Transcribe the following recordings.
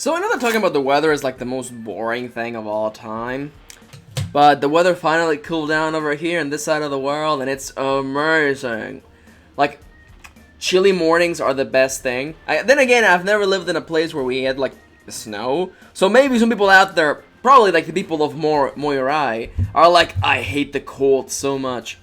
So I know that talking about the weather is like the most boring thing of all time, but the weather finally cooled down over here on this side of the world, and it's amazing. Like, chilly mornings are the best thing. Then again, I've never lived in a place where we had like snow, so maybe some people out there, probably like the people of Moirai, are like, I hate the cold so much.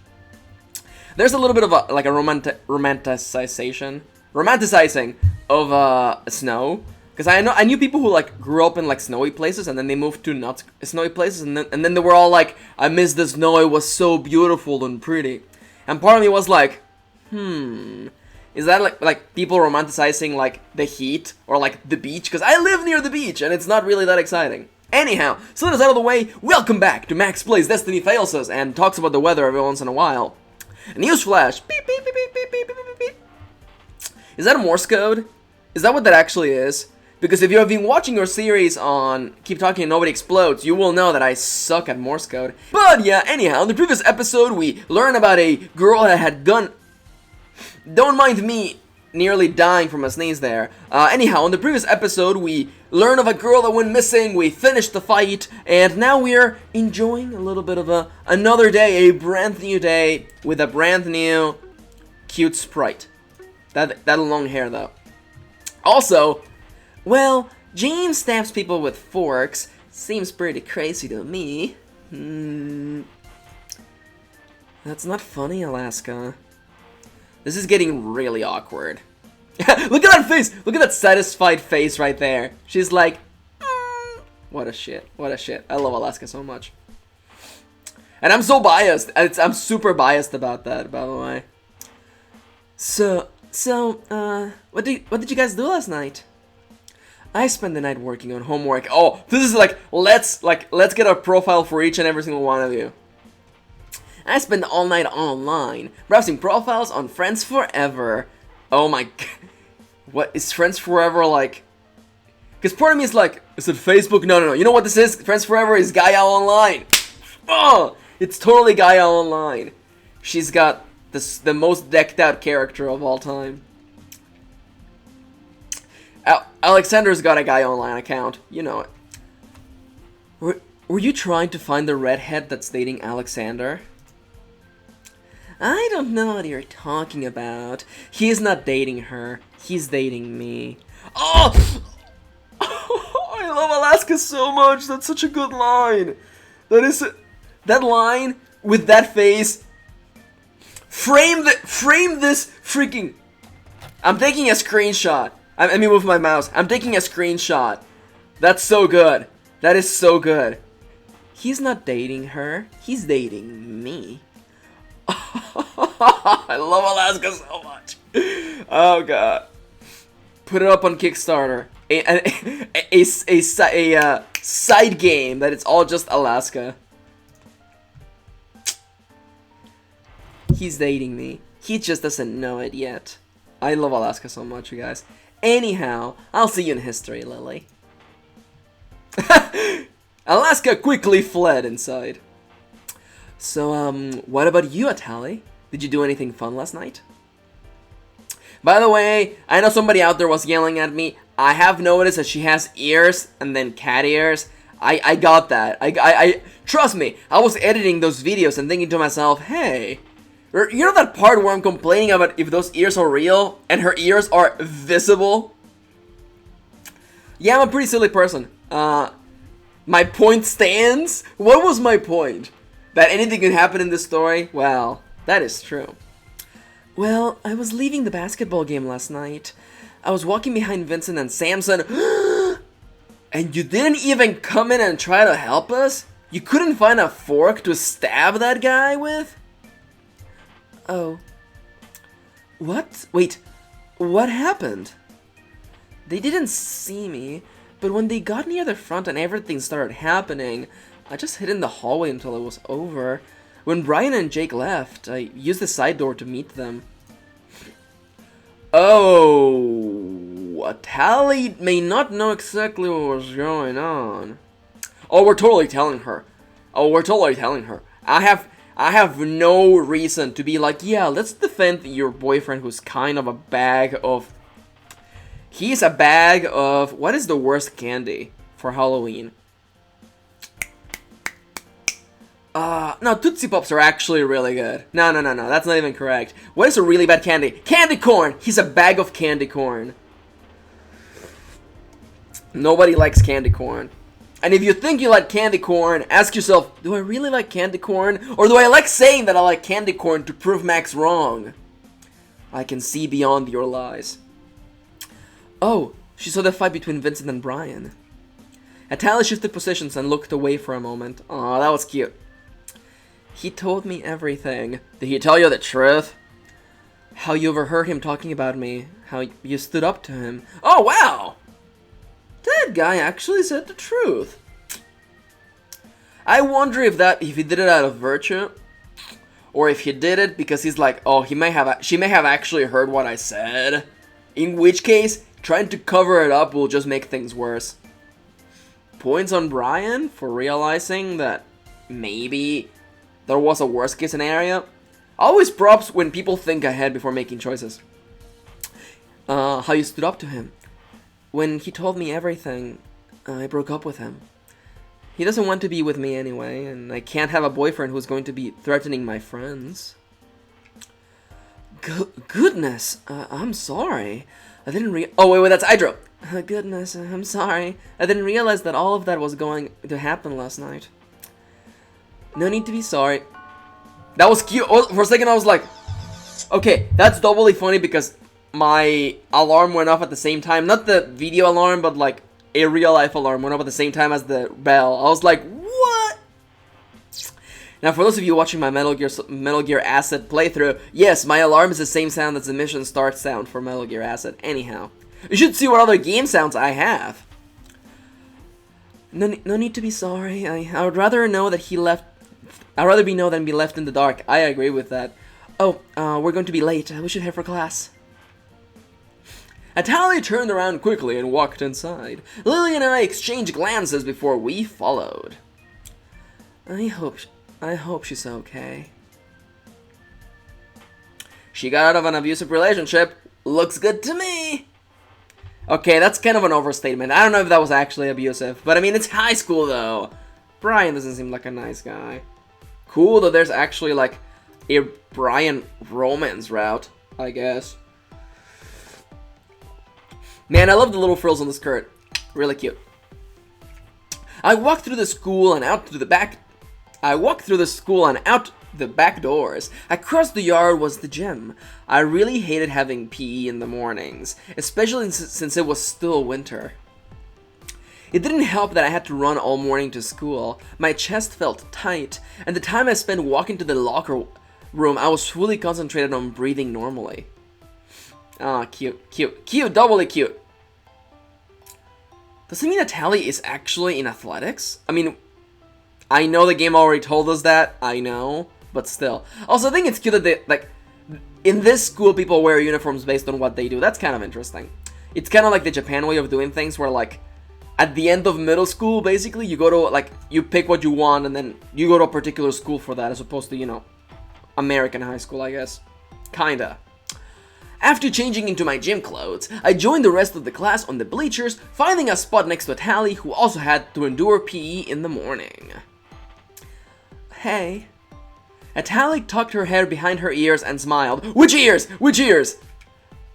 There's a little bit of a romanticizing of snow. Because I knew people who like grew up in like snowy places and then they moved to not snowy places and then they were all like, I miss the snow, it was so beautiful and pretty. And part of me was like, is that like people romanticizing like the heat or like the beach? Because I live near the beach and it's not really that exciting. Anyhow, so that is out of the way, welcome back to Max Plays Destiny Fails Us and talks about the weather every once in a while. Newsflash, beep beep beep beep beep beep beep beep. Is that a Morse code? Is that what that actually is? Because if you have been watching your series on Keep Talking and Nobody Explodes, you will know that I suck at Morse code. But yeah, anyhow, in the previous episode, we learned about a girl that had gone... Don't mind me nearly dying from a sneeze there. Anyhow, in the previous episode, we learned of a girl that went missing, we finished the fight, and now we're enjoying a little bit of another day, a brand new day, with a brand new cute sprite. That long hair, though. Also... well, Jane stabs people with forks. Seems pretty crazy to me. That's not funny, Alaska. This is getting really awkward. Look at that face! Look at that satisfied face right there. She's like, what a shit. What a shit. I love Alaska so much. And I'm so biased. I'm super biased about that, by the way. So, what did you guys do last night? I spent the night working on homework. Oh, this is like, let's get a profile for each and every single one of you. I spent all night online, browsing profiles on Friends Forever. Oh my god. What, is Friends Forever like? Because part of me is like, is it Facebook? No. You know what this is? Friends Forever is Gaia Online. Oh, it's totally Gaia Online. She's got the most decked out character of all time. Alexander's got a Guy Online account. You know it. Were you trying to find the redhead that's dating Alexander? I don't know what you're talking about. He's not dating her. He's dating me. Oh! I love Alaska so much. That's such a good line. That line with that face. Frame this freaking... I'm taking a screenshot. I mean, with my mouse. I'm taking a screenshot. That's so good. That is so good. He's not dating her. He's dating me. I love Alaska so much. Oh, God. Put it up on Kickstarter. A side game that it's all just Alaska. He's dating me. He just doesn't know it yet. I love Alaska so much, you guys. Anyhow, I'll see you in history, Lily. Alaska quickly fled inside. So, what about you, Atali? Did you do anything fun last night? By the way, I know somebody out there was yelling at me. I have noticed that she has ears and then cat ears. I got that. I trust me, I was editing those videos and thinking to myself, hey... You know that part where I'm complaining about if those ears are real and her ears are visible? Yeah, I'm a pretty silly person. My point stands? What was my point? That anything can happen in this story? Well, that is true. Well, I was leaving the basketball game last night. I was walking behind Vincent and Samson. And you didn't even come in and try to help us? You couldn't find a fork to stab that guy with? Oh. What? Wait, what happened? They didn't see me, but when they got near the front and everything started happening, I just hid in the hallway until it was over. When Brian and Jake left, I used the side door to meet them. Oh, Tally may not know exactly what was going on. Oh, we're totally telling her. I have no reason to be like, yeah, let's defend your boyfriend who's kind of a bag of... He's a bag of... What is the worst candy for Halloween? No, Tootsie Pops are actually really good. No, that's not even correct. What is a really bad candy? Candy corn! He's a bag of candy corn. Nobody likes candy corn. And if you think you like candy corn, ask yourself, do I really like candy corn? Or do I like saying that I like candy corn to prove Max wrong? I can see beyond your lies. Oh, she saw the fight between Vincent and Brian. Natalie shifted positions and looked away for a moment. Aw, that was cute. He told me everything. Did he tell you the truth? How you overheard him talking about me. How you stood up to him. Oh, wow! That guy actually said the truth. I wonder if he did it out of virtue, or if he did it because he's like, oh, she may have actually heard what I said. In which case, trying to cover it up will just make things worse. Points on Brian for realizing that maybe there was a worst case scenario. Always props when people think ahead before making choices. How you stood up to him. When he told me everything, I broke up with him. He doesn't want to be with me anyway, and I can't have a boyfriend who's going to be threatening my friends. Goodness, I'm sorry. I didn't Oh, wait, that's Hydro. Goodness, I'm sorry. I didn't realize that all of that was going to happen last night. No need to be sorry. That was cute. Oh, for a second I was like, okay, that's doubly funny because my alarm went off at the same time. Not the video alarm, but like a real life alarm went off at the same time as the bell. I was like, what? Now, for those of you watching my Metal Gear Acid playthrough, yes, my alarm is the same sound as the mission start sound for Metal Gear Acid. Anyhow, you should see what other game sounds I have. No need to be sorry. I would rather know that he left. I'd rather be know than be left in the dark. I agree with that. Oh, we're going to be late. We should head for class. Natalie turned around quickly and walked inside. Lily and I exchanged glances before we followed. I hope she's okay. She got out of an abusive relationship. Looks good to me. Okay, that's kind of an overstatement. I don't know if that was actually abusive, but I mean, it's high school though. Brian doesn't seem like a nice guy. Cool that there's actually like a Brian romance route, I guess. Man, I love the little frills on the skirt. Really cute. I walked through the school and out the back doors. Across the yard was the gym. I really hated having PE in the mornings, especially since it was still winter. It didn't help that I had to run all morning to school. My chest felt tight, and the time I spent walking to the locker room, I was fully concentrated on breathing normally. Ah, cute, doubly cute. Does it mean Natalie is actually in athletics? I mean, I know the game already told us that, I know, but still. Also, I think it's cute that they, like, in this school, people wear uniforms based on what they do. That's kind of interesting. It's kind of like the Japan way of doing things, where, like, at the end of middle school, basically, you go to, like, you pick what you want, and then you go to a particular school for that, as opposed to, you know, American high school, I guess. Kinda. After changing into my gym clothes, I joined the rest of the class on the bleachers, finding a spot next to Natalie, who also had to endure PE in the morning. Hey. Natalie tucked her hair behind her ears and smiled. Which ears? Which ears?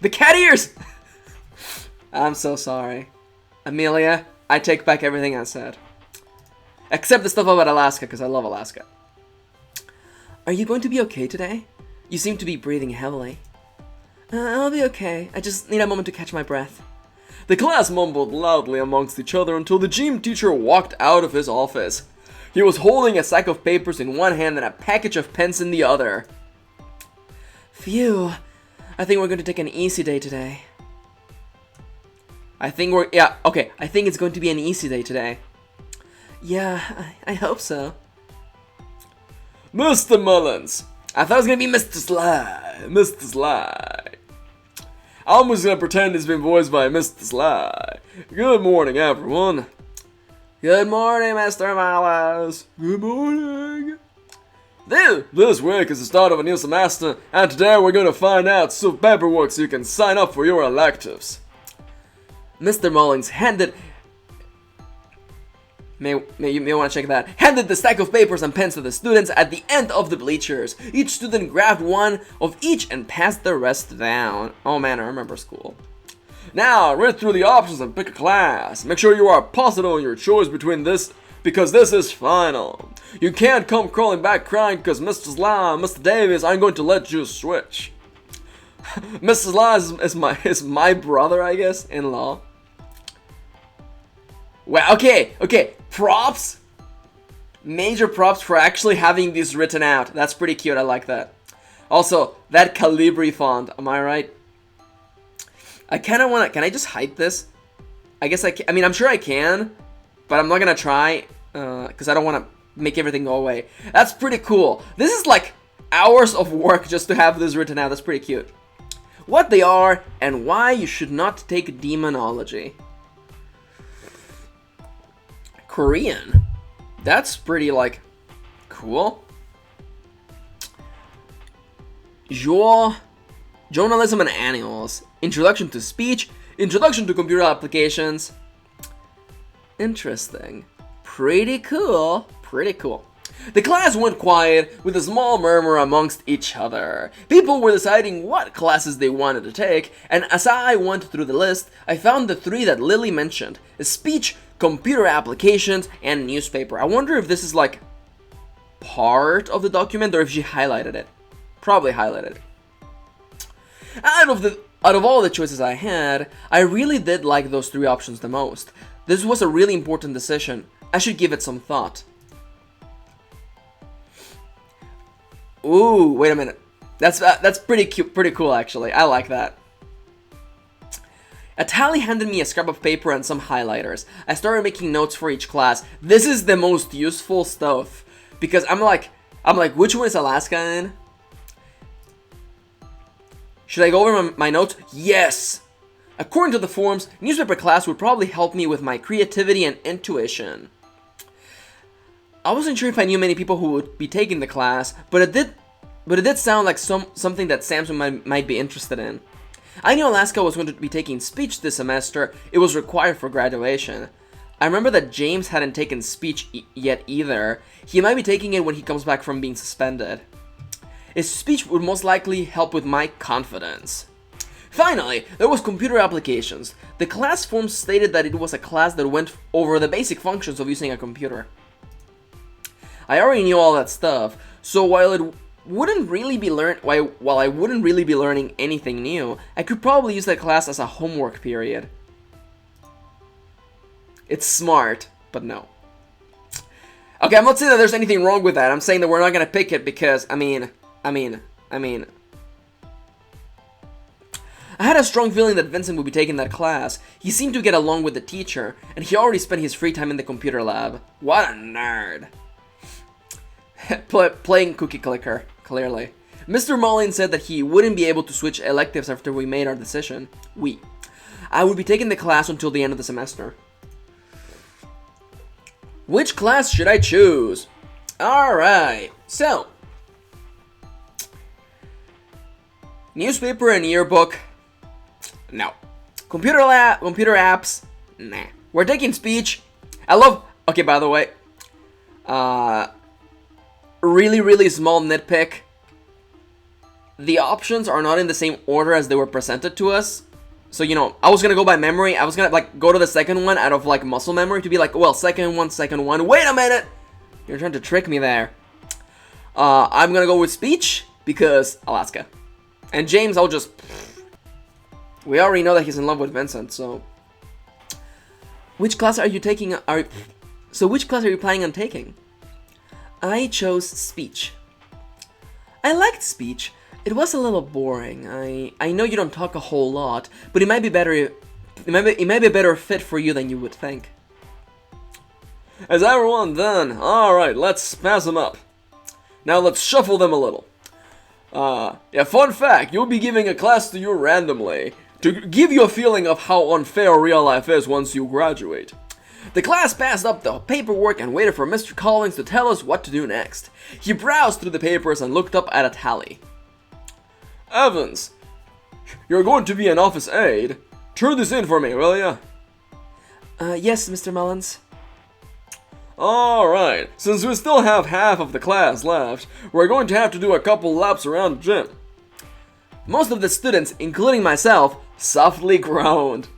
The cat ears! I'm so sorry. Amelia, I take back everything I said. Except the stuff about Alaska, because I love Alaska. Are you going to be okay today? You seem to be breathing heavily. I'll be okay. I just need a moment to catch my breath. The class mumbled loudly amongst each other until the gym teacher walked out of his office. He was holding a sack of papers in one hand and a package of pens in the other. Phew. I think we're going to take an easy day today. I think it's going to be an easy day today. Yeah, I hope so. Mr. Mullins. I thought it was going to be Mr. Sly. Mr. Sly. I'm just going to pretend it's been voiced by Mr. Sly. Good morning, everyone. Good morning, Mr. Mullins. Good morning. This week is the start of a new semester, and today we're going to find out some paperwork so you can sign up for your electives. Mr. Mullins handed... you may want to check that. Handed the stack of papers and pens to the students at the end of the bleachers. Each student grabbed one of each and passed the rest down. Oh man, I remember school. Now, read through the options and pick a class. Make sure you are positive on your choice between this, because this is final. You can't come crawling back crying because Mr. Sly and Mr. Davis aren't going to let you switch. Mr. Sly is my brother, I guess, in-law. Well, okay, props. Major props for actually having these written out. That's pretty cute, I like that. Also, that Calibri font, am I right? I kind of want to, can I just hide this? I guess I can, I mean, I'm sure I can, but I'm not going to try, because I don't want to make everything go away. That's pretty cool. This is like hours of work just to have this written out. That's pretty cute. What they are, and why you should not take demonology. Korean. That's pretty, like, cool. Journalism and Animals. Introduction to Speech. Introduction to Computer Applications. Interesting. Pretty cool. Pretty cool. The class went quiet, with a small murmur amongst each other. People were deciding what classes they wanted to take, and as I went through the list, I found the three that Lily mentioned: Speech, Computer Applications, and Newspaper. I wonder if this is like part of the document or if she highlighted it. Probably highlighted. Out of all the choices I had, I really did like those three options the most. This was a really important decision. I should give it some thought. Ooh, wait a minute. That's pretty cute, pretty cool actually. I like that. Atali handed me a scrap of paper and some highlighters. I started making notes for each class. This is the most useful stuff because I'm like, which one is Alaska in? Should I go over my notes? Yes! According to the forums, newspaper class would probably help me with my creativity and intuition. I wasn't sure if I knew many people who would be taking the class, but it did sound like something that Samsung might be interested in. I knew Alaska was going to be taking speech this semester. It was required for graduation. I remember that James hadn't taken speech yet either. He might be taking it when he comes back from being suspended. His speech would most likely help with my confidence. Finally, there was Computer Applications. The class forms stated that it was a class that went over the basic functions of using a computer. I already knew all that stuff, so while I wouldn't really be learning anything new, I could probably use that class as a homework period. It's smart, but no. Okay, I'm not saying that there's anything wrong with that. I'm saying that we're not gonna pick it because, I mean, I had a strong feeling that Vincent would be taking that class. He seemed to get along with the teacher, and he already spent his free time in the computer lab. What a nerd. Playing Cookie Clicker, clearly. Mr. Mullins said that he wouldn't be able to switch electives after we made our decision. I would be taking the class until the end of the semester. Which class should I choose? Alright, so. Newspaper and yearbook. No. Computer apps. Nah. We're taking speech. Okay, by the way. Really small nitpick. The options are not in the same order as they were presented to us. So, you know, I was gonna go by memory. I was gonna, like, go to the second one out of, like, muscle memory to be like, well, second one. Wait a minute! You're trying to trick me there. I'm gonna go with speech because Alaska. And James, I'll just... We already know that he's in love with Vincent, so... Which class are you taking? Which class are you planning on taking? I chose speech. I liked speech. It was a little boring. I know you don't talk a whole lot, but it might be better. It might be a better fit for you than you would think. Is everyone done? All right, let's pass them up. Now let's shuffle them a little. Yeah, fun fact, you'll be giving a class to you randomly to give you a feeling of how unfair real life is once you graduate. The class passed up the paperwork and waited for Mr. Collins to tell us what to do next. He browsed through the papers and looked up at a tally. Evans, you're going to be an office aide. Turn this in for me, will ya? Yes, Mr. Mullins. Alright, since we still have half of the class left, we're going to have to do a couple laps around the gym. Most of the students, including myself, softly groaned.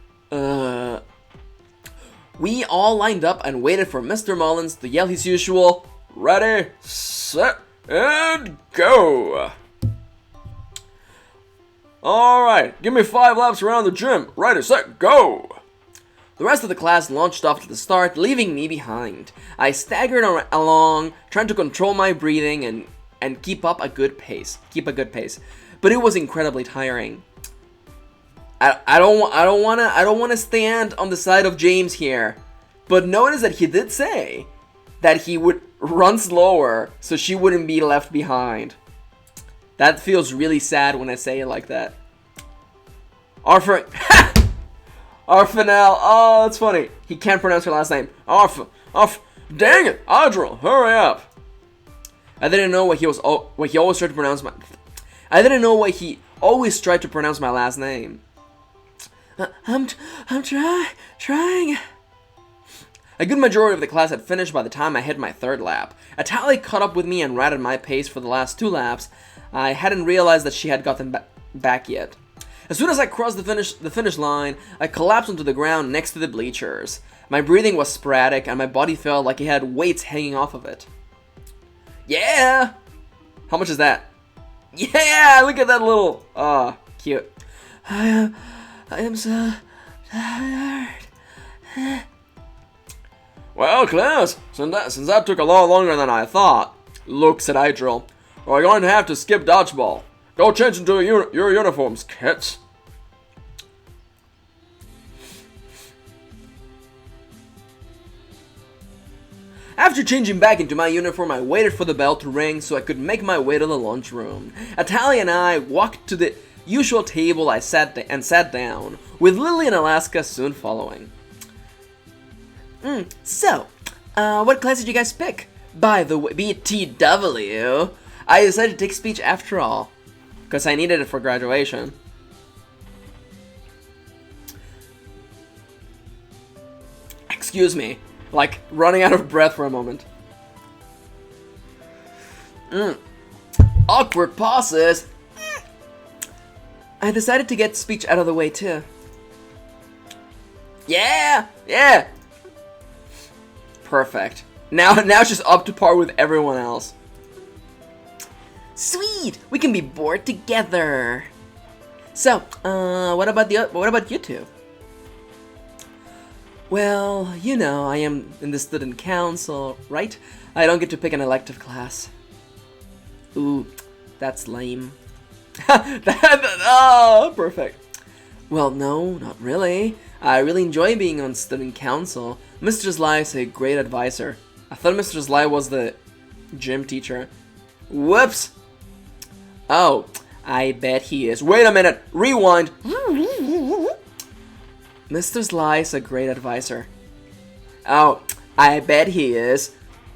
We all lined up and waited for Mr. Mullins to yell his usual, "Ready, set, and go!" Alright, give me 5 laps around the gym. Ready, set, go! The rest of the class launched off to the start, leaving me behind. I staggered along, trying to control my breathing and keep a good pace. But it was incredibly tiring. I don't wanna stand on the side of James here, but notice that he did say that he would run slower so she wouldn't be left behind. That feels really sad when I say it like that. Arfanel, oh, that's funny. He can't pronounce her last name. Dang it, Adril, hurry up. I didn't know why he always tried to pronounce my. I didn't know why he always tried to pronounce my last name. I'm trying. A good majority of the class had finished by the time I hit my third lap. Atali caught up with me and ran at my pace for the last 2 laps. I hadn't realized that she had gotten back yet. As soon as I crossed the finish line, I collapsed onto the ground next to the bleachers. My breathing was sporadic and my body felt like it had weights hanging off of it. Yeah! How much is that? Yeah! Look at that little... cute. I am so tired. Well, class, since that took a lot longer than I thought, look, said Idril, we're going to have to skip dodgeball. Go change into your uniforms, kids. After changing back into my uniform, I waited for the bell to ring so I could make my way to the lunchroom. Atali and I walked to the usual table and sat down, with Lily and Alaska soon following. So, what class did you guys pick? By the way, BTW, I decided to take speech after all, because I needed it for graduation. Excuse me, like running out of breath for a moment. Awkward pauses. I decided to get speech out of the way too. Yeah! Perfect. Now she's up to par with everyone else. Sweet! We can be bored together. So, what about you two? Well, you know, I am in the student council, right? I don't get to pick an elective class. Ooh, that's lame. Oh, perfect. Well, no, not really. I really enjoy being on student council. Mr. Sly is a great advisor. I thought Mr. Sly was the gym teacher. Whoops! Oh, I bet he is. Wait a minute! Rewind! Mr. Sly is a great advisor. Oh, I bet he is.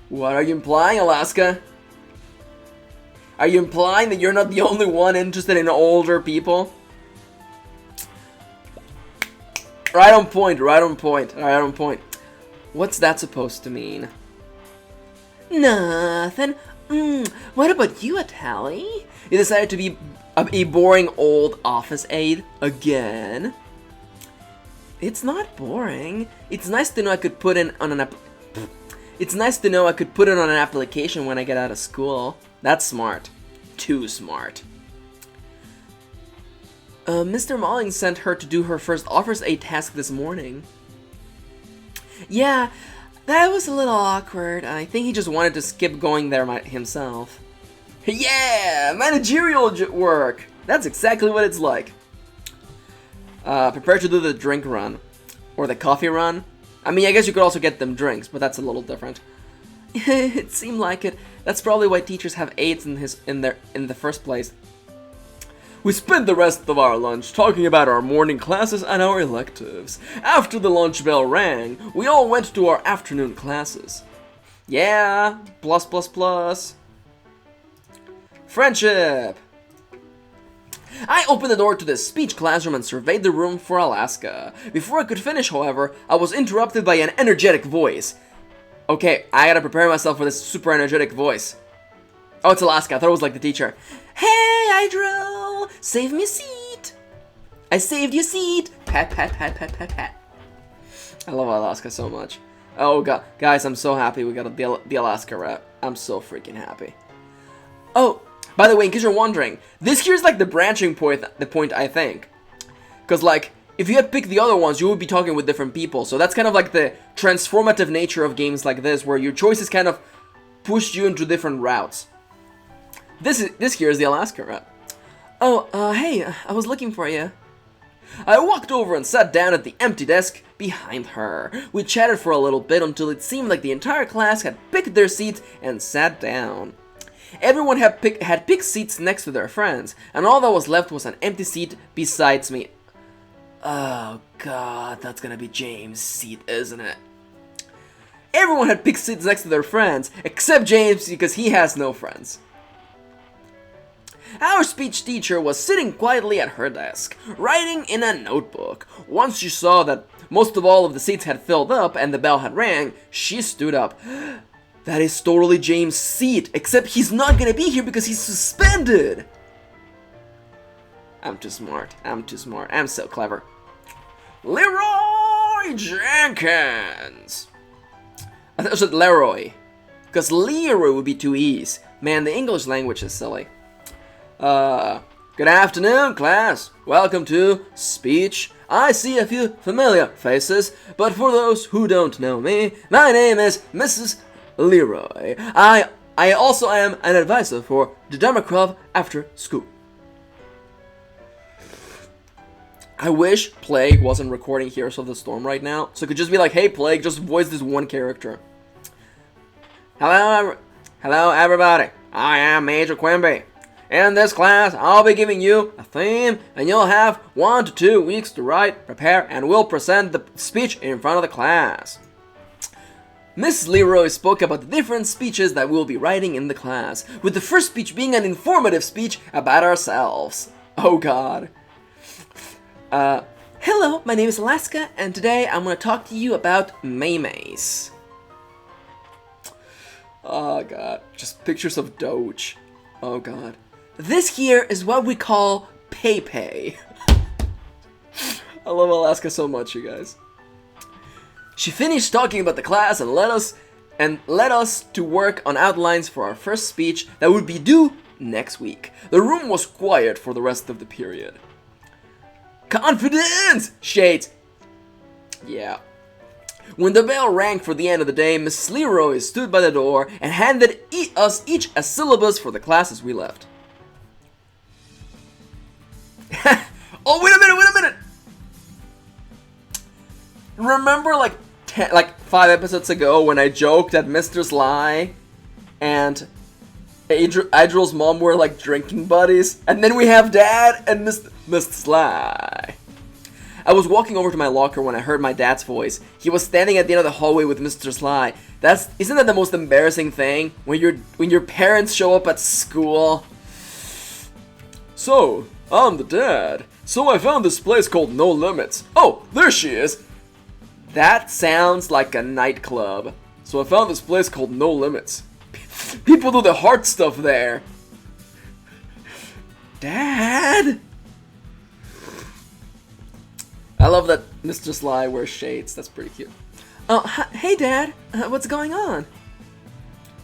What are you implying, Alaska? Are you implying that you're not the only one interested in older people? Right on point. What's that supposed to mean? Nothing. What about you, Atali? You decided to be a boring old office aide again? It's not boring. It's nice to know I could put it on an application when I get out of school. That's smart. Too smart. Mr. Malling sent her to do her first office aide task this morning. Yeah, that was a little awkward. I think he just wanted to skip going there himself. Yeah, managerial work. That's exactly what it's like. Prepare to do the drink run. Or the coffee run. I mean, I guess you could also get them drinks, but that's a little different. It seemed like it. That's probably why teachers have aides in the first place. We spent the rest of our lunch talking about our morning classes and our electives. After the lunch bell rang, we all went to our afternoon classes. Yeah, plus. Friendship! I opened the door to the speech classroom and surveyed the room for Alaska. Before I could finish, however, I was interrupted by an energetic voice. Okay, I gotta prepare myself for this super energetic voice. Oh, it's Alaska. I thought it was like the teacher. Hey, Hydro! Save me a seat! I saved your seat! Pat, pat, pat, pat, pat, pat. I love Alaska so much. Oh, God. Guys, I'm so happy we got the Alaska rep. I'm so freaking happy. Oh, by the way, in case you're wondering, this here's like the branching point, I think. Because, like, if you had picked the other ones, you would be talking with different people. So that's kind of like the transformative nature of games like this, where your choices kind of pushed you into different routes. This here is the Alaska rep. Oh, hey, I was looking for you. I walked over and sat down at the empty desk behind her. We chatted for a little bit until it seemed like the entire class had picked their seats and sat down. Everyone had picked seats next to their friends, and all that was left was an empty seat besides me. Oh, God, that's gonna be James' seat, isn't it? Everyone had picked seats next to their friends, except James because he has no friends. Our speech teacher was sitting quietly at her desk, writing in a notebook. Once she saw that most of all of the seats had filled up and the bell had rang, she stood up. That is totally James' seat, except he's not gonna be here because he's suspended. I'm too smart. I'm so clever. Leroy Jenkins! I thought I said Leroy, because Leroy would be two E's. Man, the English language is silly. Good afternoon, class. Welcome to speech. I see a few familiar faces, but for those who don't know me, my name is Mrs. Leroy. I also am an advisor for the Democrat after school. I wish Plague wasn't recording Heroes of the Storm right now, so it could just be like, hey Plague, just voice this one character. Hello everybody. I am Major Quimby. In this class, I'll be giving you a theme, and you'll have 1 to 2 weeks to write, prepare, and we'll present the speech in front of the class. Mrs. Leroy spoke about the different speeches that we'll be writing in the class, with the first speech being an informative speech about ourselves. Oh God. Hello, my name is Alaska, and today I'm going to talk to you about maymays. Oh God, just pictures of Doge. Oh God. This here is what we call pay. I love Alaska so much, you guys. She finished talking about the class and led us to work on outlines for our first speech that would be due next week. The room was quiet for the rest of the period. Confidence! Shades. Yeah. When the bell rang for the end of the day, Mrs. Leroy stood by the door and handed us each a syllabus for the class as we left. Oh, wait a minute! Remember like 5 episodes ago when I joked that Mr. Sly and Adriel's mom were like drinking buddies? And then we have Dad and Mr. Sly. I was walking over to my locker when I heard my dad's voice. He was standing at the end of the hallway with Mr. Sly. Isn't that the most embarrassing thing when your parents show up at school? So, I'm the dad. So I found this place called No Limits. Oh, there she is. That sounds like a nightclub. So I found this place called No Limits. People do the hard stuff there. Dad? I love that Mr. Sly wears shades. That's pretty cute. Oh, hey Dad. What's going on?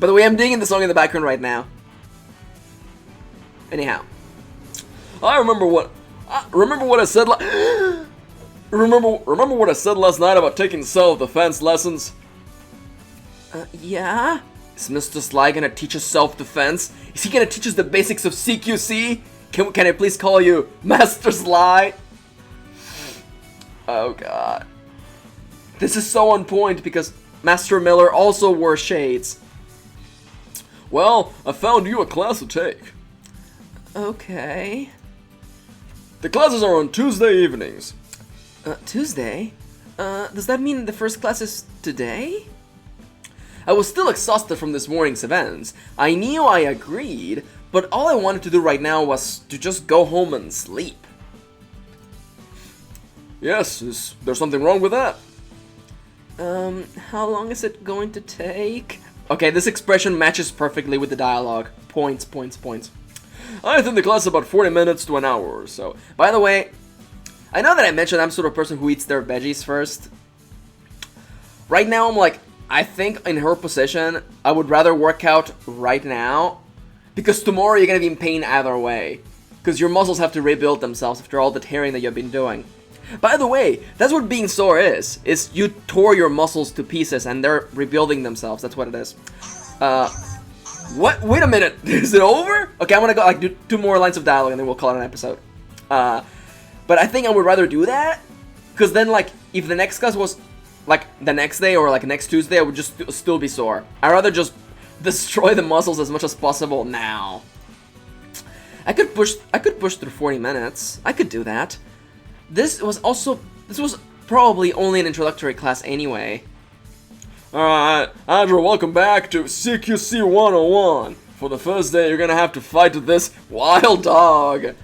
By the way, I'm digging the song in the background right now. Anyhow. I remember what I said remember what I said last night about taking self-defense lessons? Yeah? Is Mr. Sly gonna teach us self-defense? Is he gonna teach us the basics of CQC? Can I please call you Master Sly? Oh God. This is so on point because Master Miller also wore shades. Well, I found you a class to take. Okay. The classes are on Tuesday evenings. Tuesday? Does that mean the first class is today? I was still exhausted from this morning's events. I knew I agreed, but all I wanted to do right now was to just go home and sleep. Yes, is there something wrong with that? How long is it going to take? Okay, this expression matches perfectly with the dialogue. Points, points, points. I think the class is about 40 minutes to an hour or so. By the way, I know that I mentioned I'm sort of person who eats their veggies first. Right now, I'm like, I think in her position, I would rather work out right now, because tomorrow you're gonna be in pain either way. Because your muscles have to rebuild themselves after all the tearing that you've been doing. By the way, that's what being sore is you tore your muscles to pieces and they're rebuilding themselves. That's what it is. What? Wait a minute. Is it over? Okay, I'm gonna go like do 2 more lines of dialogue and then we'll call it an episode. But I think I would rather do that, because then like if the next class was like the next day or like next Tuesday, I would just still be sore. I'd rather just destroy the muscles as much as possible now. I could push through 40 minutes. I could do that. This was probably only an introductory class anyway. Alright, Andrew, welcome back to CQC 101. For the first day, you're gonna have to fight this wild dog.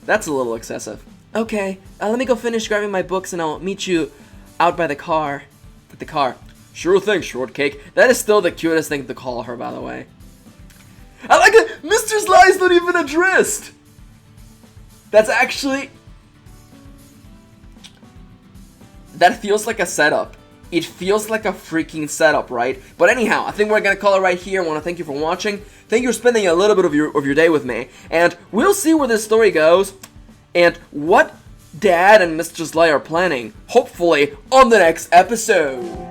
That's a little excessive. Okay, let me go finish grabbing my books and I'll meet you out by the car. At the car. Sure thing, Shortcake. That is still the cutest thing to call her, by the way. I like it! Mr. Sly's not even addressed! That's actually... That feels like a setup. It feels like a freaking setup, right? But anyhow, I think we're gonna call it right here. I want to thank you for watching. Thank you for spending a little bit of your day with me. And we'll see where this story goes. And what Dad and Mr. Sly are planning. Hopefully on the next episode.